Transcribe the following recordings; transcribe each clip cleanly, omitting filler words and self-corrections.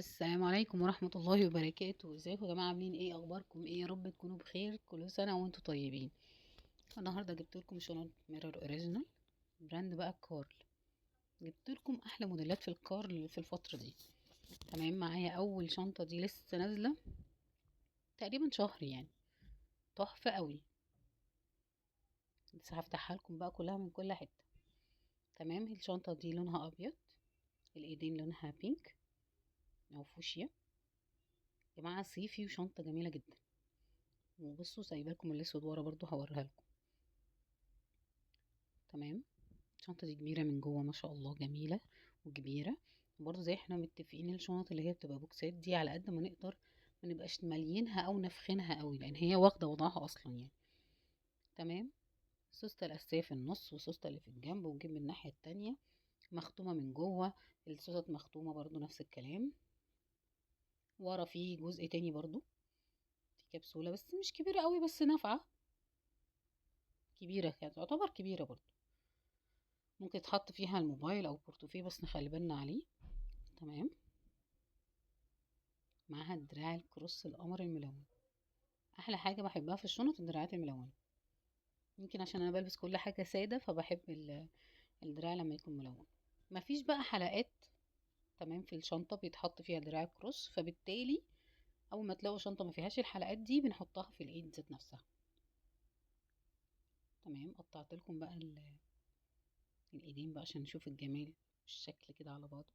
السلام عليكم ورحمة الله وبركاته. ازيكم يا جماعة؟ عاملين ايه؟ اخباركم ايه؟ يا رب تكونوا بخير. كل سنة وانتم طيبين. النهاردة جبت لكم شنط ميرور اوريجينال براند بقى كارل. جبت لكم احلى موديلات في الكارل في الفترة دي. تمام، معايا اول شنطة دي لسه نازلة تقريبا شهر يعني. تحفة قوي. بس هفتحها لكم بقى كلها من كل حتة. تمام، الشنطة دي لونها ابيض، الايدين لونها بينك او فوشيا. يا جماعة صيفي وشنطة جميلة جدا. وبصوا سايبه لكم الاسود ورا برضو هوريها لكم. تمام، الشنطة دي كبيرة من جوه ما شاء الله، جميلة وكبيرة. وبرضه زي احنا متفقين الشنط اللي هي بتبقى بوكسات دي على قد ما نقدر ما نبقاش ماليينها او نفخينها قوي، لان هي واخدة وضعها اصلا يعني. تمام، السوستة الاساسية في النص والسوستة اللي في الجنب والجنب الناحية التانية مختومة من جوه. السوست مختومة برضه نفس الكلام. ورا في جزء تاني برضه، في كبسولة بس مش كبيرة قوي بس نافعة. كبيرة كانت تعتبر كبيرة برضه. ممكن تحط فيها الموبايل او البورتوفيه بس نخلي بالنا عليه. تمام، معاها الدراع الكروس القمر الملون. احلى حاجه بحبها في الشنط الدراعات الملونه. يمكن عشان انا بلبس كل حاجه ساده فبحب الدراع لما يكون ملون. مفيش بقى حلقات. تمام، في الشنطه بيتحط فيها دراع كروس، فبالتالي اول ما تلاقوا شنطه ما فيهاش الحلقات دي بنحطها في الايد ذات نفسها. تمام، قطعت لكم بقى الايدين بقى عشان نشوف الجمال الشكل كده على بعضه.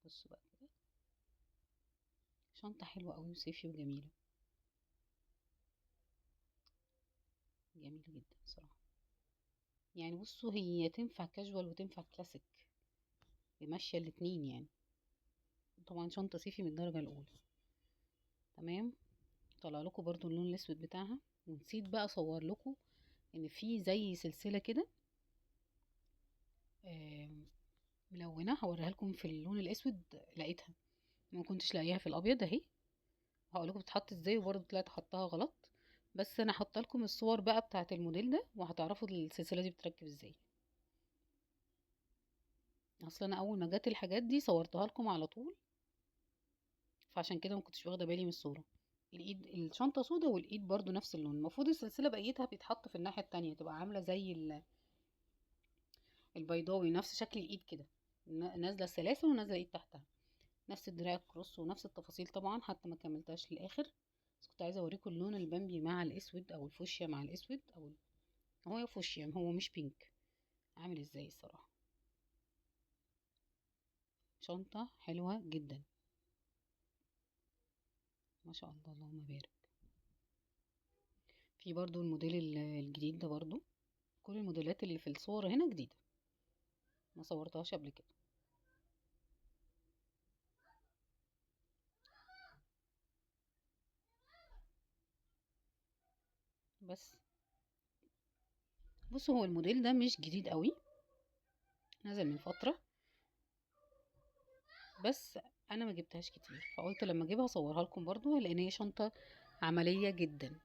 بصوا بقى كده، شنطه حلوه قوي وصيفي وجميله. جميله جدا بصراحه. يعني بصوا هي تنفع كاجوال وتنفع كلاسيك، ماشيه الاتنين يعني. طبعا شنطة صيفي من الدرجة الأولى. تمام، طلع لكم برضو اللون الأسود بتاعها. ونسيت بقى أصور لكم إن في زي سلسلة كده آم، ملونة، هوريها لكم في اللون الأسود. لقيتها، ما كنتش لاقيها في الأبيض أهي. هقول لكم بتتحط ازاي، وبرضو طلعت حطها غلط. بس أنا حاطه لكم الصور بقى بتاعة الموديل ده وهتعرفوا السلسلة دي بتركب ازاي. أصلا أنا أول ما جت الحاجات دي صورتها لكم على طول، فعشان كده ما كنتش واخده بالي من الصوره. الايد الشنطه سودا والايد برضو نفس اللون. المفروض السلسله بقيتها بيتحط في الناحيه التانية تبقى عامله زي البيضاوي، نفس شكل الايد كده. نازله السلاسل ونازله الايد تحتها. نفس الدراع الكروس ونفس التفاصيل طبعا، حتى ما كملتهاش للاخر. بس كنت عايزه اوريكم اللون البامبي مع الاسود او الفوشيا مع الاسود هو فوشيا هو مش بينك. عامل ازاي الصراحه. شنطه حلوه جدا ما شاء الله، اللهم بارك. في برضو الموديل الجديد ده برضو. كل الموديلات اللي في الصور هنا جديده، ما صورتهاش قبل كده. بس بصوا هو الموديل ده مش جديد قوي، نزل من فترة. بس انا ما جبتهاش كتير، فقلت لما اجيبها اصورها لكم برضو، لان هي شنطة عملية جدا.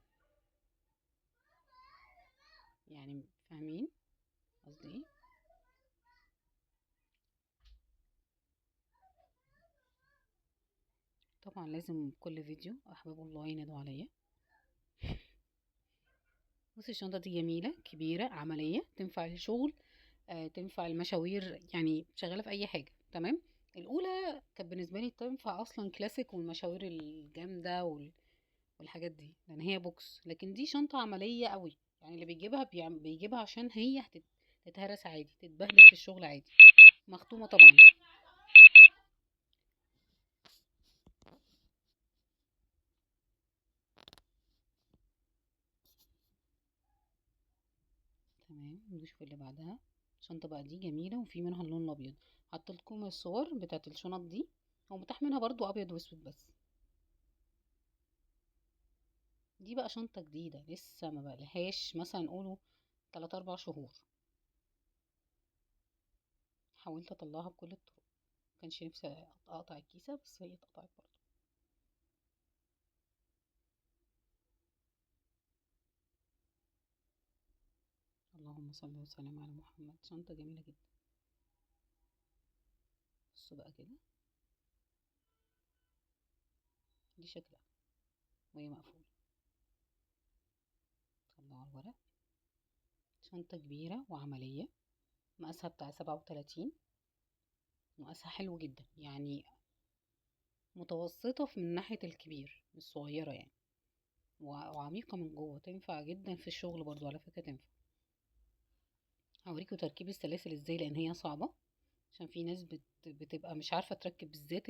يعني فاهمين قصدي ايه؟ طبعا لازم كل فيديو احباب الله ينادوا عليا. بصي الشنطة دي جميلة كبيرة عملية، تنفع للشغل. تنفع المشاوير، يعني شغالة في اي حاجة. تمام، الاولى كانت بالنسبة لي تنفع اصلا كلاسيك والمشاوير الجامدة والحاجات دي، لان هي بوكس. لكن دي شنطة عملية قوي، يعني اللي بيجيبها بيجيبها عشان هي تتهرس عادي، تتبهدل في الشغل عادي. مختومة طبعا. تمام، نشوف اللي بعدها. الشنطة بقى دي جميلة وفي منها اللون الابيض. حطيت لكم الصور بتاعت الشنط دي. هو متاح منها برضو ابيض واسود بس. دي بقى شنطة جديدة لسه ما بقالهاش مثلا نقوله 3 4 شهور. حاولت اطلعها بكل الطرق، مكانش نفسي اقطع الكيسة بس هي اتقطعت برضو. اللهم صل وسلم على محمد. شنطة جميلة جدا. بصوا بقى كده، دي شكلها وهي مقفولة. طلعوا الورق. شنطة كبيرة وعملية، مقاسها بتاع 37. مقاسها حلو جدا يعني، متوسطة من ناحية الكبير مش صغيرة يعني، وعميقة من جوه، تنفع جدا في الشغل برضو على فكرة تنفع. هوريكوا تركيب السلاسل ازاي، لان هي صعبة، عشان في ناس بتبقى مش عارفة تركب بالذات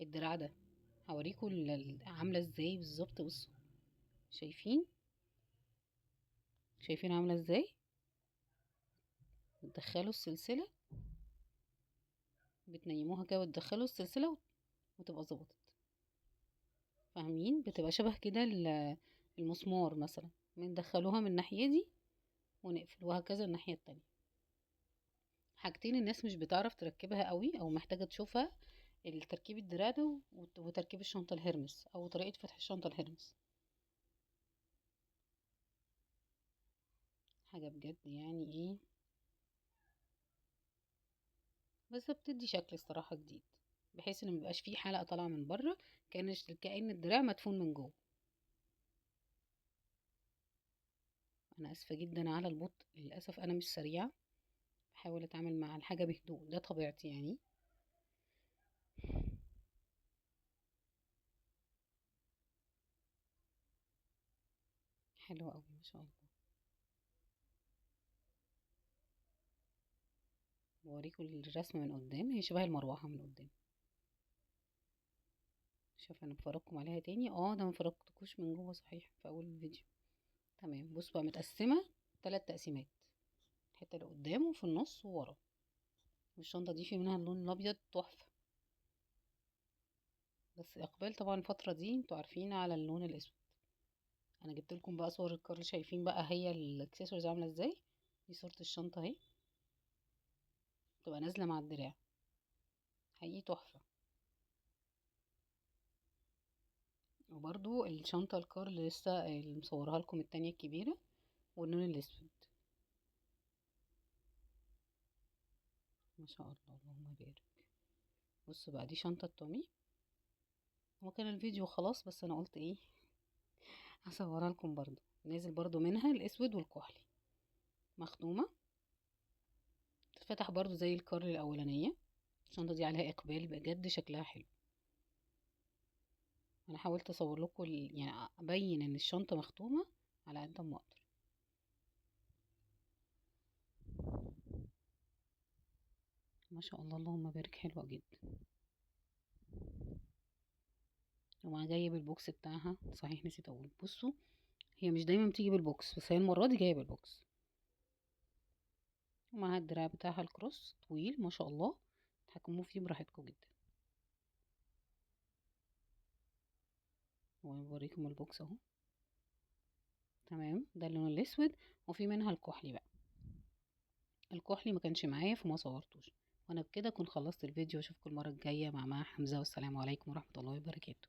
الدراع ده. هوريكوا عاملة ازاي بالظبط. بصوا، شايفين؟ شايفين عاملة ازاي؟ بتدخلوا السلسلة، بتنيموها كده وتدخلوا السلسلة وتبقى ظبطت. فاهمين؟ بتبقى شبه كده المسمار مثلا، بندخلوها من الناحية دي ونقفل، وهكذا الناحية التانية. حاجتين الناس مش بتعرف تركبها قوي او محتاجة تشوفها، التركيب الدراع ده وتركيب الشنطة الهرمس، او طريقة فتح الشنطة الهرمس. حاجة بجد يعني ايه، بس بتدي شكل الصراحة جديد، بحيث ان مبيبقاش فيه حلقة طالعة من بره، كأن الدراع مدفون من جوه. انا اسفة جدا على البطء، للأسف انا مش سريعة، بحاول اتعامل مع الحاجة بهدوء، ده طبيعتي يعني. حلوة قوي ما شاء الله. بوريكم الرسمة من قدام، هي شبه المروحة من قدام. شوف انا بفرجكم عليها تاني، ده ما فرجتكوش من جوه صحيح في اول الفيديو. تمام. بص بقى، متقسمة 3 تقسيمات، الحتة اللي قدام وفي النص وورا. والشنطة دي في منها اللون الابيض تحفة، بس اقبال طبعا الفترة دي انتوا عارفين على اللون الاسود. انا جبت لكم بقى صور الكار، شايفين بقى هي الاكسسوارز عاملة ازاي. دي صورة الشنطة اهي، تبقى نازلة مع الدراع، حقيقي تحفة. وبرضو الشنطة الكار اللي لسه اللي مصورها لكم التانية الكبيرة، واللون الاسود. ما شاء الله اللهم بارك. بصوا بقى، دي شنطة تومي. هو كان الفيديو خلاص، بس انا قلت ايه هصورها لكم برضو. نازل برضو منها الاسود والكحلي، مخدومة، تتفتح برضو زي الكار الاولانية. الشنطة دي عليها اقبال بجد، شكلها حلو. انا حاولت اصور لكم يعني ابين ان الشنطة مختومة على قد ما اقدر. ما شاء الله اللهم بارك، حلوة جدا. ومع جاية بالبوكس بتاعها، صحيح نسيت اقول، بصوا هي مش دايما بتيجي بالبوكس، بس هي المرة دي جاية بالبوكس. ومعها الدراع بتاعها الكروس طويل ما شاء الله، تحكموا فيه براحتكم جدا. وبوريكم البوكس اهو. تمام، ده اللون الاسود. وفي منها الكحلي بقى، الكحلي ما كانش معايا فما صورتوش. وانا بكده اكون خلصت الفيديو، اشوفكم المره الجايه مع حمزه، والسلام عليكم ورحمه الله وبركاته.